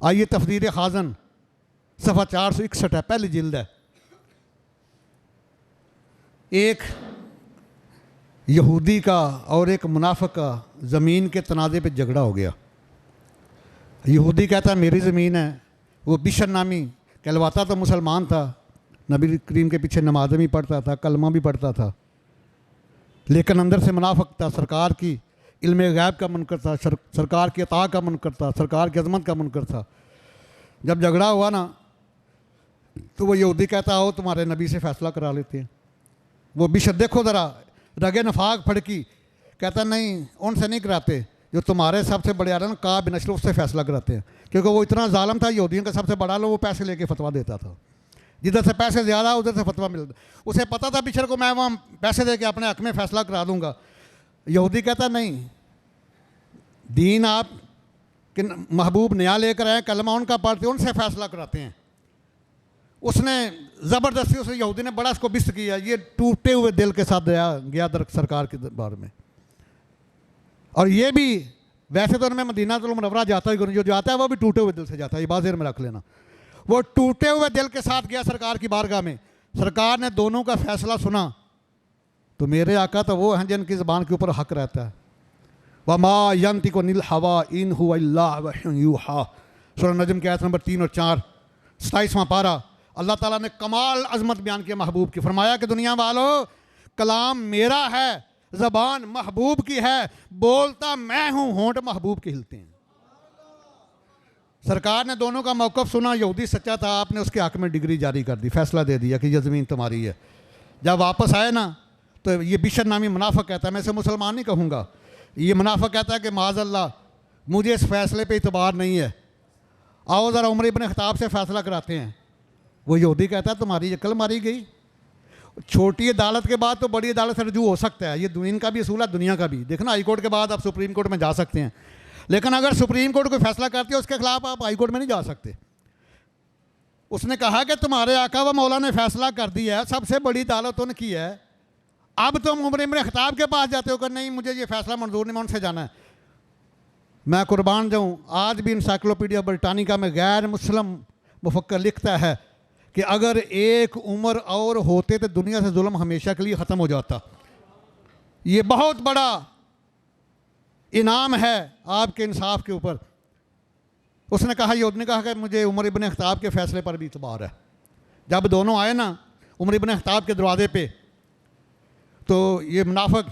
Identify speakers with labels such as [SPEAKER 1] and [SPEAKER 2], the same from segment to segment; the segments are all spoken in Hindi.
[SPEAKER 1] आइए तफदीर खाजन सफ़ा 461 है, पहली जिल्द है। एक यहूदी का और एक मुनाफिक का ज़मीन के तनाज़े पे झगड़ा हो गया। यहूदी कहता है मेरी ज़मीन है, वो बिशर नामी कहलवाता तो मुसलमान था, नबी करीम के पीछे नमाज़ भी पढ़ता था, कलमा भी पढ़ता था, लेकिन अंदर से मुनाफिक था, सरकार की इल्म गैब का मुनकर था, सरकार की अता का मुनकर था, सरकार की अजमत का मुनकर था। जब झगड़ा हुआ ना तो वो यहूदी कहता हो तुम्हारे नबी से फ़ैसला करा लेते हैं। वो बिशर देखो ज़रा रगे नफाक फड़की, कहता नहीं उनसे नहीं कराते, जो तुम्हारे सबसे बड़े आलम का बिन अशरफ से फ़ैसला कराते हैं, क्योंकि वो इतना जालम था, यहूदियों का सबसे बड़ा लो, वो पैसे लेके फतवा देता था, जिधर से पैसे ज़्यादा उधर से फतवा मिलता। उसे पता था बिशर को मैं वहाँ पैसे दे के अपने हक़ में फ़ैसला करा दूँगा। यहूदी कहता नहीं, दीन आप कि महबूब नया लेकर आए, कलमा उनका पढ़ते उनसे फ़ैसला कराते हैं। उसने ज़बरदस्ती उसे यहूदी ने बड़ा इसको बिस्त किया, ये टूटे हुए दिल के साथ गया दर सरकार के दरबार में। और ये भी वैसे तो मैं मदीना मुनव्वरा जाता ही करूँ, जो जाता है वो भी टूटे हुए दिल से जाता है, ये बात ज़हन में रख लेना। वो टूटे हुए दिल के साथ गया सरकार की बारगाह में। सरकार ने दोनों का फ़ैसला सुना तो मेरे आका तो वो हैं जिनकी ज़बान के ऊपर हक़ रहता है। वमा यंतिकु अनिल हवा इन हुवा इल्ला वह्युन यूहा, सूरह नजम की आयत नंबर 3 और 4, 27वां पारा। अल्लाह ताला ने कमाल अजमत बयान किया महबूब की, फरमाया कि दुनिया वालों कलाम मेरा है, ज़बान महबूब की है, बोलता मैं हूँ, होंठ महबूब के हिलते हैं। सरकार ने दोनों का मौक़िफ़ सुना, यहूदी सच्चा था, आपने उसके हक़ में डिग्री जारी कर दी, फैसला दे दिया कि यह ज़मीन तुम्हारी है। जब वापस आए ना तो ये बिशर नामी मुनाफिक कहता है, मैं इसे मुसलमान नहीं कहूँगा, ये मुनाफिक कहता है कि माज़अल्लाह मुझे इस फैसले पे इतबार नहीं है, आओ ज़रा उमर इब्न ख़त्ताब से फ़ैसला कराते हैं। वो यहूदी कहता है तुम्हारी अकल मारी गई, छोटी अदालत के बाद तो बड़ी अदालत से रजू हो सकता है, ये दुनिया का भी असूल है, दुनिया का भी। देखना हाई कोर्ट के बाद आप सुप्रीम कोर्ट में जा सकते हैं, लेकिन अगर सुप्रीम कोर्ट कोई फैसला करती है उसके खिलाफ आप हाई कोर्ट में नहीं जा सकते। उसने कहा कि तुम्हारे आका व मौला ने फैसला कर दिया है, सबसे बड़ी अदालत उनकी है, अब तुम उमर इब्न ख़त्ताब के पास जाते हो कि नहीं मुझे ये फैसला मंजूर नहीं, मैं उनसे जाना है। मैं कुर्बान जाऊँ, आज भी इंसाइक्लोपीडिया ब्रिटानिका में गैर मुस्लिम मुफक्कर लिखता है कि अगर एक उमर और होते तो दुनिया से जुल्म हमेशा के लिए ख़त्म हो जाता। ये बहुत बड़ा इनाम है आपके इंसाफ के ऊपर। उसने कहा, यहूदी ने कहा कि मुझे उमर इब्न ख़त्ताब के फ़ैसले पर भी इतबार है। जब दोनों आए ना उमर इब्न ख़त्ताब के दरवाजे पे, तो ये मुनाफिक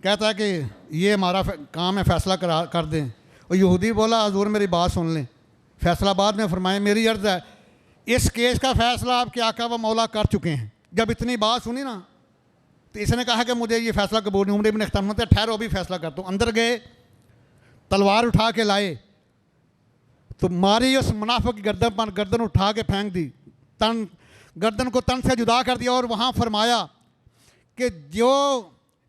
[SPEAKER 1] कहता है कि ये हमारा काम है, फ़ैसला कर दें। और यहूदी बोला हज़ूर मेरी बात सुन लें, फ़ैसला बाद में फरमाएं, मेरी अर्ज़ है इस केस का फ़ैसला आपके आका व मौला कर चुके हैं। जब इतनी बात सुनी ना तो इसने कहा कि मुझे ये फ़ैसला कबूल नहीं। उमर इब्न ख़त्ताब ने ठहरो अभी फ़ैसला करता हूँ। अंदर गए, तलवार उठा के लाए तो मारी उस मुनाफिक की गर्दन पर, गर्दन उठा के फेंक दी, तन गर्दन को तन से जुदा कर दिया और वहाँ फरमाया कि जो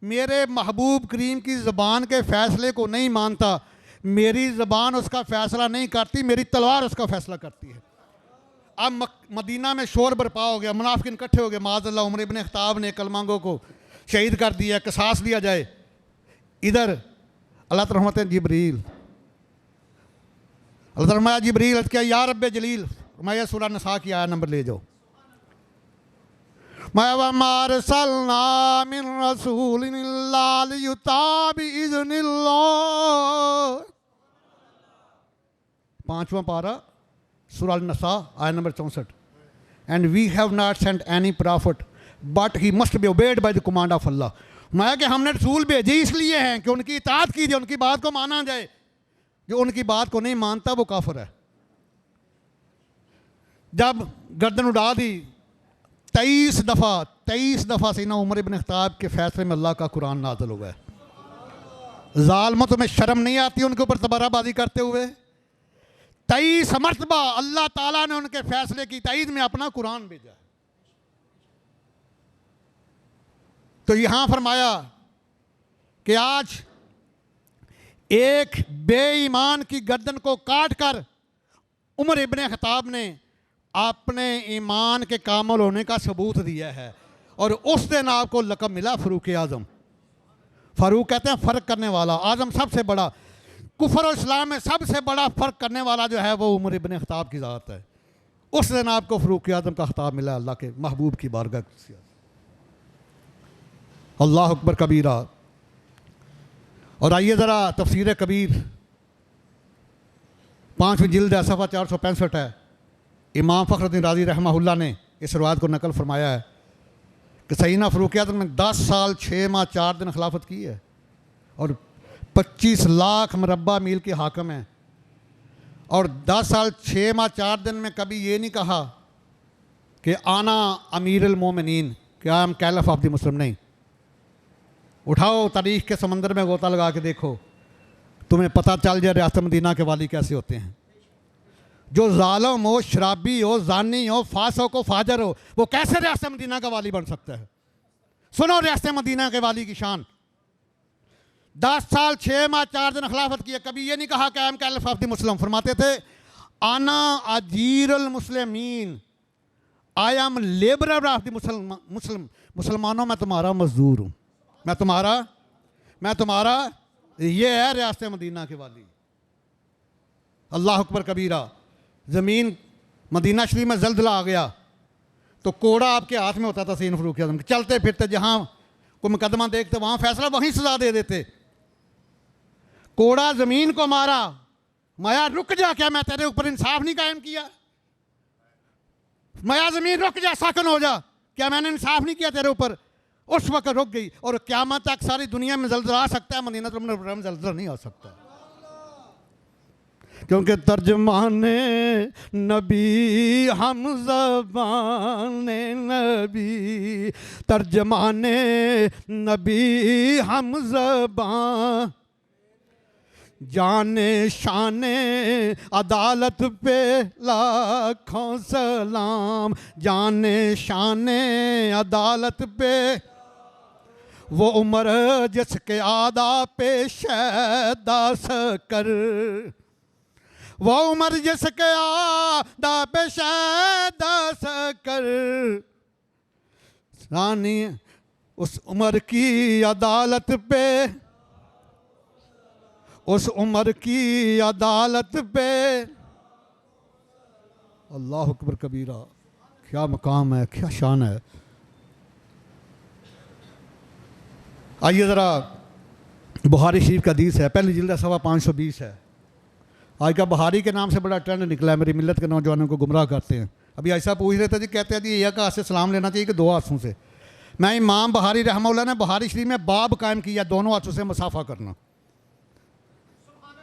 [SPEAKER 1] मेरे महबूब करीम की ज़बान के फ़ैसले को नहीं मानता, मेरी ज़बान उसका फ़ैसला नहीं करती, मेरी तलवार उसका फ़ैसला करती है। अब मदीना में शोर बरपा हो गया, मुनाफिकीन इकट्ठे हो गए, माज़अल्लाह उमर इब्न ख़त्ताब ने कलमांगो को शहीद कर दिया, क़िसास लिया जाए। इधर अल्लाह ताला रहमत जिब्रील, अल्लाह ताला जिब्रील क्या या रब्बे जलील, मैं सूरह निसा की आया नंबर ले जाओ, मारसलना मिन रसूलिन इल्ला लियुता बिइज़्निल्लाह। 5वां पारा सूरह अन-नसा आयत number 64। And we have not sent any profit but he must be obeyed by the command of Allah. मैं कि हमने रसूल भेजे इसलिए हैं कि उनकी इताअत की जाए, उनकी बात को माना जाए। जो उनकी बात को नहीं मानता वो काफिर है। जब गर्दन उड़ा दी 23 दफ़ा सीना उमर इब्न ख़त्ताब के फैसले में अल्लाह का कुरान नाज़िल हुआ है। ज़ालिमों तुम्हें शर्म नहीं आती उनके ऊपर तबर्राबाजी करते हुए? 23 मरतबा अल्लाह ताला ने उनके फैसले की तायीद में अपना कुरान भेजा। तो यहाँ फरमाया कि आज एक बेईमान की गर्दन को काट कर उमर इब्न ख़त्ताब ने अपने ईमान के कामिल होने का सबूत दिया है। और उस दिन आपको लक़ब मिला फ़ारूक आज़म। फ़ारूक कहते हैं फ़र्क करने वाला, आज़म सबसे बड़ा। कुफर और इस्लाम में सबसे बड़ा फ़र्क करने वाला जो है वो उमर इब्न ख़त्ताब की ज़ात है। उस दिन आपको फ़ारूक आज़म का ख़िताब मिला अल्लाह के महबूब की बारगाह से। अल्लाह अकबर कबीरा। और आइए ज़रा तफसीर कबीर 5वीं जिल्द है, सफ़ा 465 है। इमाम फ़खरुद्दीन राज़ी रहमहुल्लाह ने इस रवायत को नकल फरमाया है कि सैयदना फ़ारूक आज़म ने 10 साल 6 माह 4 दिन खिलाफत की है और 25 लाख मुरब्बा मील के हाकिम हैं। और 10 साल 6 माह 4 दिन में कभी ये नहीं कहा कि आना अमीरुल मोमिनीन, कि I am caliph of the मुस्लिम। नहीं, उठाओ तारीख़ के समंदर में गोता लगा के देखो, तुम्हें पता चल जाए रियासत मदीना के वाली कैसे होते हैं। जो जालिम हो, शराबी हो, जानी हो, फासिक हो, फाजर हो, वो कैसे रियासत मदीना का वाली बन सकता है। सुनो रियासत मदीना के वाली की शान। 10 साल 6 माह 4 दिन खिलाफत किया, कभी ये नहीं कहा कि I am caliph of the Muslim. फरमाते थे आना अजीरुल मुस्लिमीन, I am labourer of the Muslim. मुसलमानों में तुम्हारा मजदूर हूँ, मैं तुम्हारा ये है रियासत मदीना के वाली। अल्लाह अकबर कबीरा। ज़मीन मदीना शरीफ में जल्दला आ गया तो कोड़ा आपके हाथ में होता था सैयदना फ़ारूक आज़म, चलते फिरते जहाँ कोई मुकदमा देखते वहाँ फैसला वहीं सजा दे देते। कोड़ा ज़मीन को मारा, माया रुक जा, क्या मैं तेरे ऊपर इंसाफ नहीं कायम किया। माया ज़मीन रुक जा, साकन हो जा, क्या मैंने इंसाफ नहीं किया तेरे ऊपर। उस वक्त रुक गई और क़यामत तक सारी दुनिया में ज़ल्ज़ला आ सकता है, मदीना मुनव्वरा में ज़ल्ज़ला नहीं आ सकता। क्योंकि तर्जमाने नबी हम ज़बाने नबी, तर्जमाने नबी हम ज़बान, जाने शाने अदालत पे लाखों सलाम, जाने शाने अदालत पे वो उम्र जिसके आदा पे शैदा कर, वो उम्र जिसके आदा पे शैदा कर, सानी उस उम्र की अदालत पे, उस उम्र की अदालत पे। अल्लाह अकबर कबीरा। क्या मकाम है, क्या शान है। आइए ज़रा बुखारी शरीफ का हदीस है, पहली जिल्द सवा 520 है। आज का बुखारी के नाम से बड़ा ट्रेंड निकला है, मेरी मिल्लत के नौजवानों को गुमराह करते हैं। अभी ऐसा पूछ रहे थे जी, कहते हैं जी एक हाथ से सलाम लेना चाहिए कि 2 हाथों से। मैं इमाम बुखारी रहमतुल्लाह ने बुखारी शरीफ में बाब कायम किया दोनों हाथों से मुसाफा करना।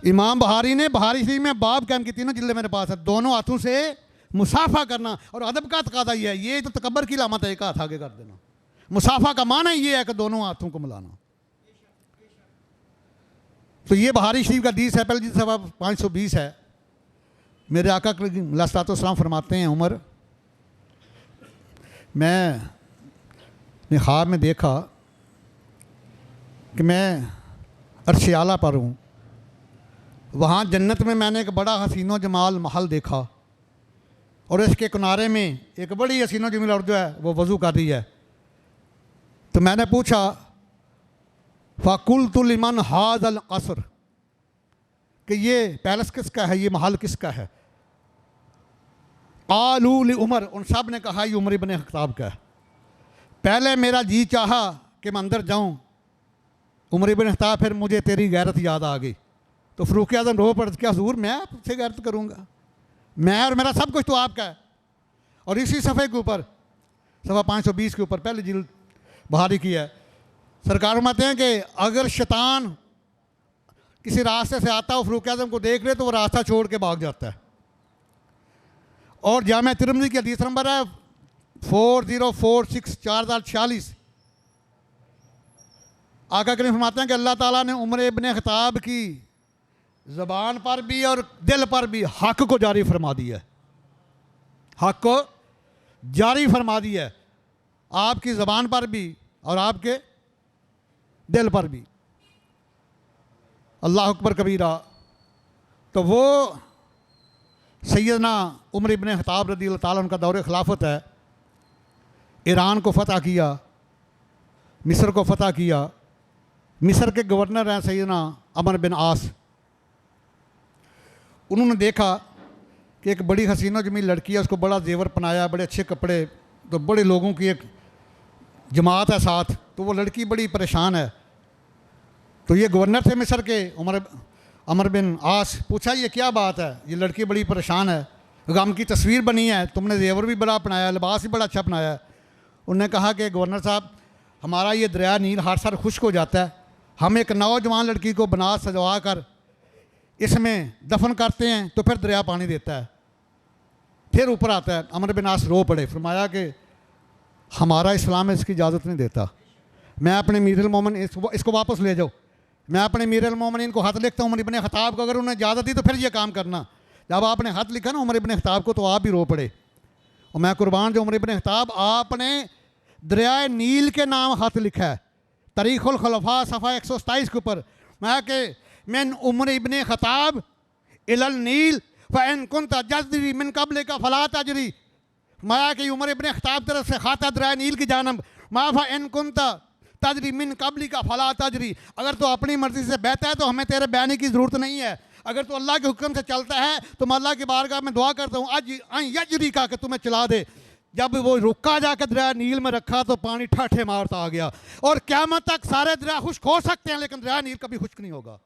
[SPEAKER 1] इमाम बुखारी ने बुखारी शरीफ में बाब कायम की, तीनों जिल्द मेरे पास है, दोनों हाथों से मुसाफा करना। और अदब का तकादा ये है, ये तो तकब्बर की लामत है, एक हाथ आगे कर देना। मुसाफा का माना ये है कि दोनों हाथों को मिलाना। तो ये बुखारी शरीफ का हदीस है, पहले जिस सवा 520 है। मेरे आका अलैहिस्सलाम फरमाते हैं, उमर मैंने ख्वाब में देखा कि मैं अर्श आला पर हूँ, वहाँ जन्नत में मैंने एक बड़ा हसीनो जमाल महल देखा और इसके किनारे में एक बड़ी हसीनो जमील औरत जो है वो वज़ू कर रही है। तो मैंने पूछा फ़कुल्तु लिमन हाज़ल क़स्र, कि ये पैलेस किसका है, ये महल किसका है। क़ालू लि उमर, उन सब ने कहा ये उमर इब्न ख़त्ताब का है। पहले मेरा जी चाहा कि मैं अंदर जाऊँ, उमर इब्न ख़त्ताब, फिर मुझे तेरी गैरत याद आ गई। तो फ़ारूक आज़म रो पड़, क्या हुज़ूर मैं आपसे गैरत करूँगा, मैं और मेरा सब कुछ तो आपका है। और इसी सफ़े के ऊपर सफ़ा 520 के ऊपर पहली जिल्द बुखारी की है। सरकार फरमाते हैं कि अगर शैतान किसी रास्ते से आता हो, फ़ारूक आज़म को देख ले तो वो रास्ता छोड़ के भाग जाता है। और जामे तिरमिज़ी की हदीस नंबर है 4046 4046। आका करीम फरमाते हैं कि अल्लाह ताला ने उमर इब्न ख़त्ताब की ज़बान पर भी और दिल पर भी हक़ को जारी फरमा दिया है, हक़ को जारी फरमा दिया है, आपकी ज़बान पर भी और आपके दिल पर भी। अल्लाह अकबर कबीरा। तो वो सैयदना उमर इब्न ख़त्ताब रज़ियल्लाहु ताला उनका दौर खिलाफत है। ईरान को फ़तह किया, मिस्र को फ़तह किया। मिस्र के गवर्नर हैं सैयदना अमर बिन आस, उन्होंने देखा कि एक बड़ी हसीनो जमील लड़की है, उसको बड़ा जेवर पहनाया, बड़े अच्छे कपड़े, तो बड़े लोगों की एक जमात है साथ, तो वो लड़की बड़ी परेशान है। तो ये गवर्नर थे मिस्र के, अमर बिन आस, पूछा ये क्या बात है, ये लड़की बड़ी परेशान है, गम की तस्वीर बनी है, तुमने जेवर भी बड़ा अपनाया, लिबास भी बड़ा अच्छा अपनाया है। उन्होंने कहा कि गवर्नर साहब, हमारा ये दरिया नील हर साल खुश्क हो जाता है, हम एक नौजवान लड़की को बना सजवा कर इसमें दफन करते हैं तो फिर दरिया पानी देता है। फिर ऊपर आता है, अमर बिन आस रो पड़े, फरमाया कि हमारा इस्लाम इसकी इजाज़त नहीं देता, मैं अपने मीरुल मोमिन इसको वापस ले जाओ, मैं अपने मीरुल मोमिनीन को खत लिखता हूँ उमर इब्न ख़त्ताब को, अगर उन्हें इजाज़त दी तो फिर ये काम करना। जब आपने खत लिखा ना उमर इब्न ख़त्ताब को, तो आप भी रो पड़े, और मैं कुर्बान जो उमर इब्न ख़त्ताब, आपने दरिया नील के नाम खत लिखा है, तारीख़ुल खुलफ़ा सफ़ा 127 के ऊपर, मैं कि मिन उमर इब्न ख़त्ताब इलल नील फ़इन कुन्त तजरी मिन क़ब्ल का फ़ला तजरी, मैं कि उमर इब्न ख़त्ताब तरफ से खाता दरिया नील की जानब, मा फ़इन कुन्त तजरी मिन क़ब्ल का फ़ला तजरी, अगर तो अपनी मर्ज़ी से बहता है तो हमें तेरे बहने की ज़रूरत नहीं है, अगर तो अल्लाह के हुक्म से चलता है तो मैं अल्लाह की बारगाह में दुआ करता हूँ आज यजरी का कि तुम्हें चला दे। जब वो रुका जाकर दरिया नील में रखा तो पानी ठाठे मारता आ गया, और क़यामत तक सारे दरिया खुश्क हो सकते हैं लेकिन दरिया नील कभी खुश्क नहीं होगा।